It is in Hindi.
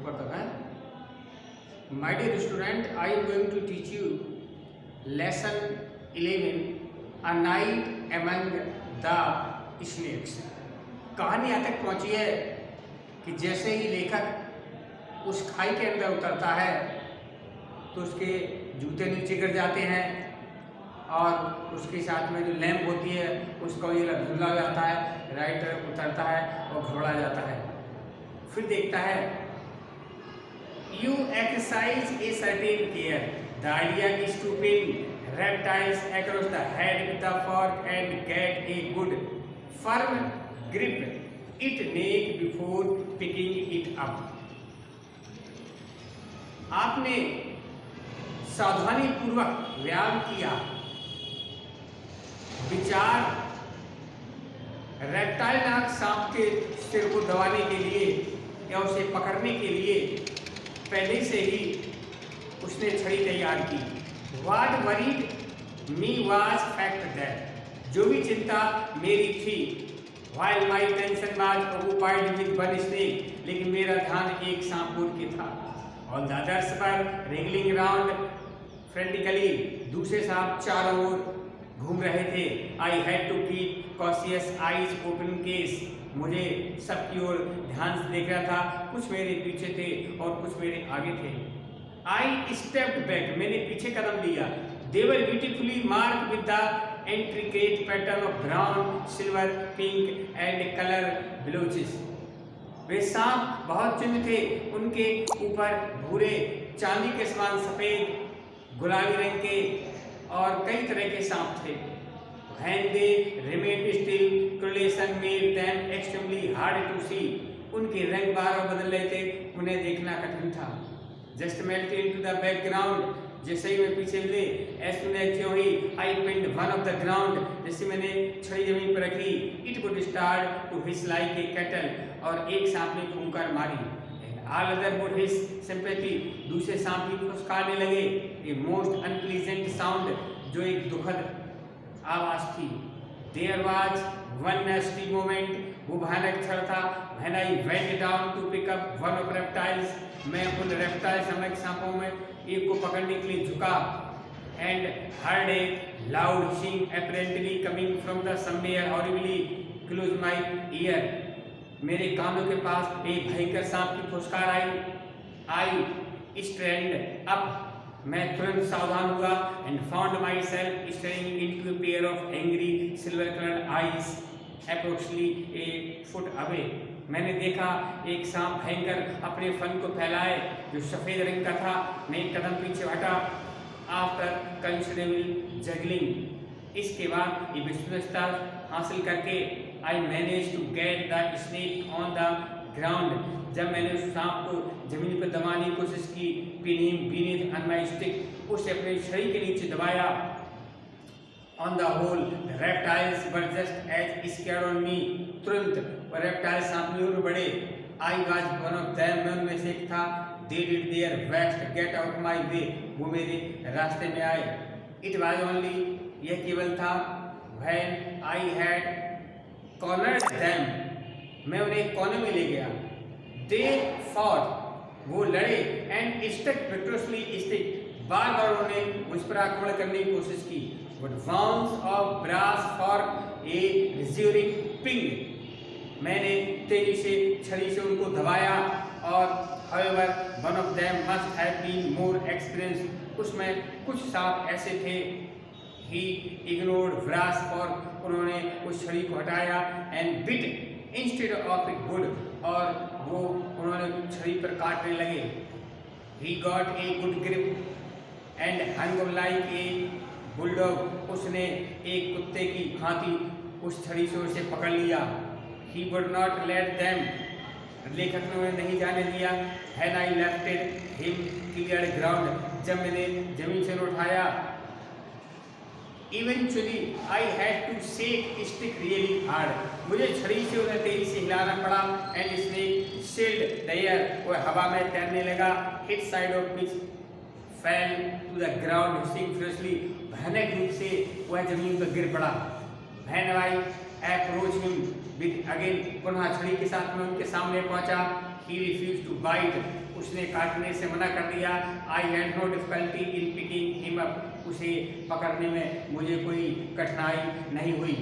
ऊपर तक है। My dear student, I am going to teach you lesson 11, A Night Among the Snakes। कहानी यहाँ तक पहुँची है कि जैसे ही लेखक उस खाई के अंदर उतरता है तो उसके जूते नीचे गिर जाते हैं और उसके साथ में जो लैंप होती है उसको ये धुंधला जाता है, राइटर उतरता है और घबरा जाता है। फिर देखता है You exercise a certain care. The idea is to pin reptiles across the head with a fork and get a good firm grip it neck before picking it up. आपने सावधानी पूर्वक व्यायाम किया, विचार रेप्टाइल नाग सांप के सिर को दबाने के लिए या उसे पकड़ने के लिए पहले से ही उसने छड़ी तैयार की। What worried me was fact that जो भी चिंता मेरी थी, while my attention was occupied with one snake, लेकिन मेरा ध्यान एक सांप के था। All the others were wriggling around frantically, दूसरे सांप चारों ओर घूम रहे थे। I had to keep cautious eyes open in case मुझे सबकी ओर ध्यान से देख रहा था, कुछ मेरे पीछे थे और कुछ मेरे आगे थे। I stepped back, मैंने पीछे कदम लिया। They were beautifully marked with the intricate pattern of brown, silver, pink and color blotches। वे सांप बहुत चिन्ह थे, उनके ऊपर भूरे, चांदी के समान सफेद, गुलाबी रंग के और कई तरह के सांप थे। When they remained still, correlation made them extremely hard to see। उनके रंग बार-बार बदल रहे थे, उन्हें देखना कठिन था। Just melted into the background, जैसे ही मैं पीछे मिले, as soon as ज्यों ही I pinned one of the ground, जैसे मैंने छड़ी जमीन पर रखी, it would start to hiss like a kettle, और एक सांप ने फुंकार मारी। All other would hiss sympathy, दूसरे सांप भी फुसकारने लगे। A most unpleasant sound, जो एक दुखद आवाज थी। There was one nasty moment, वो भयानक क्षण था। When I went down to pick up one of reptiles, मैं उन रेप्टाइल्स नामक सांपों में एक को पकड़ने के लिए झुका। And heard a loud hissing apparently coming from the somewhere horribly close my ear। मेरे कानों के पास एक भयंकर सांप की फुसकार आई। I straightened up, मैं तुरंत सावधान हुआ and found myself staring into a pair of angry silver colored eyes approximately a foot away। मैंने देखा एक सांप भयंकर अपने फन को फैलाए जो सफेद रंग का था। मैं एक कदम पीछे हटा। आफ्टर कंसिडरेबल जगलिंग, इसके बाद ये विश्वसता हासिल करके I managed to get the snake on the ground। जब मैंने उस सांप को जमीन पर दबाने की कोशिश की, beneath on my stick, उसे अपनी छड़ी के नीचे दबाया। On the whole, the reptiles were just as scared on me। तुरंत वो reptiles सांप की ओर बढ़े। I was one of them, मैं उनमें से एक था। They did their best to get out my way, वो मेरे रास्ते में आए। It was only, यह केवल था, when I had cornered them, मैं उन्हें कोने में ले गया। They fought, वो लड़े and stuck vigorously stick, बार-बार उन्होंने मुझ पर आक्रमण करने की कोशिश की। But wounds of brass fork a reassuring ping, मैंने तेजी से छड़ी से उनको दबाया और however one of them must have been more experienced, उसमें कुछ सांप ऐसे थे। He ignored brass fork, उन्होंने उस छड़ी को हटाया and bit instead of it would, और वो उन्होंने छड़ी पर काटने लगे। He got a good grip and hung like a bulldog, उसने एक कुत्ते की भांति उस छड़ी से उसे पकड़ लिया। He would not let them, लेखक ने उन्हें नहीं जाने दिया। When I lifted him cleared ground, जब मैंने जमीन से उठाया। Eventually I had to shake stick really hard, मुझे छड़ी से उन्हें तेजी से हिलाना पड़ा। And snake sailed the air, वह हवा में तैरने लगा। Its side of which fell to the ground hissing furiously, भयानक रूप से वह जमीन पर गिर पड़ा। When I approach him with again, पुनः छड़ी के साथ में उनके सामने पहुंचा। ही रिफ्यूज टू बाइट, उसने काटने से मना कर दिया। I had no difficulty in picking him up, उसे पकड़ने में मुझे कोई कठिनाई नहीं हुई।